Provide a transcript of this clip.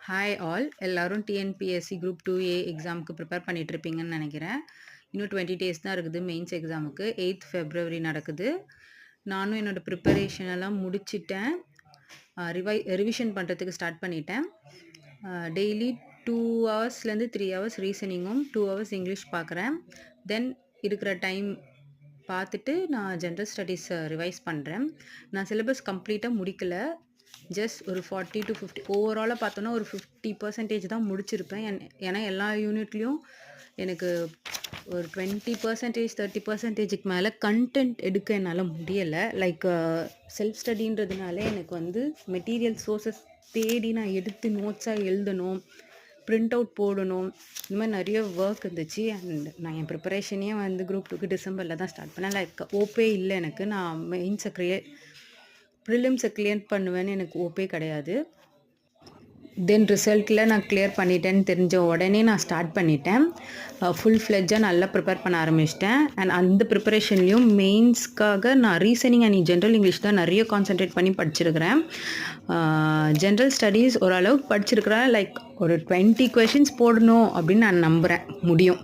Hi all எல்லாரும் TNPSC group 2A எக்ஸாமுக்கு prepare பண்ணிட்டு இருப்பீங்கன்னு நினைக்கிறேன். இன்னும் 20 டேஸ் தான் இருக்குது மெயின்ஸ் எக்ஸாமுக்கு. 8th February நடக்குது. நானும் என்னோடய ப்ரிப்பரேஷன் எல்லாம் முடிச்சிட்டேன். ரிவிஷன் பண்ணுறதுக்கு ஸ்டார்ட் பண்ணிட்டேன். டெய்லி 2 ஹவர்ஸ்லேருந்து 3 ஹவர்ஸ் ரீசனிங்கும் 2 ஹவர்ஸ் இங்கிலீஷ் பார்க்குறேன். தென் இருக்கிற டைம் பார்த்துட்டு நான் ஜென்ரல் ஸ்டடீஸ் ரிவைஸ் பண்ணுறேன். நான் சிலபஸ் கம்ப்ளீட்டாக முடிக்கல. ஜஸ்ட் ஒரு 40 to 50 ஓவராலாக பார்த்தோன்னா ஒரு 50% தான் முடிச்சிருப்பேன். ஏன்னா எல்லா யூனிட்லேயும் எனக்கு ஒரு 20% 30%க்கு மேலே கண்டென்ட் எடுக்க என்னால் முடியலை. லைக் செல்ஃப் ஸ்டடின்றதுனால எனக்கு வந்து மெட்டீரியல் சோர்ஸஸ் தேடி நான் எடுத்து நோட்ஸாக எழுதணும், பிரிண்ட் அவுட் போடணும், இந்த மாதிரி நிறைய ஒர்க் இருந்துச்சு. அண்ட் நான் என் ப்ரிப்பரேஷனே வந்து குரூப் 2க்கு டிசம்பரில் தான் ஸ்டார்ட் பண்ணேன். லைக் ஓப்பே இல்லை எனக்கு. நான் ப்ரிலிம்ஸை கிளியர் பண்ணுவேன்னு எனக்கு ஓப்பே கிடையாது. தென் ரிசல்ட்டில் நான் கிளியர் பண்ணிட்டேன்னு தெரிஞ்ச உடனே நான் ஸ்டார்ட் பண்ணிட்டேன். ஃபுல் ஃப்ளெட்ஜாக நல்லா ப்ரிப்பேர் பண்ண ஆரம்பிச்சிட்டேன். அண்ட் அந்த ப்ரிப்பரேஷன்லேயும் மெயின்ஸ்க்காக நான் ரீசனிங் அண்ட் ஜென்ரல் இங்கிலீஷ் தான் நிறைய கான்சென்ட்ரேட் பண்ணி படிச்சிருக்கிறேன். ஜென்ரல் ஸ்டடீஸ் ஓரளவுக்கு படிச்சிருக்கிறேன். லைக் ஒரு 20 கொஷின்ஸ் போடணும் அப்படின்னு நான் நம்புகிறேன், முடியும்.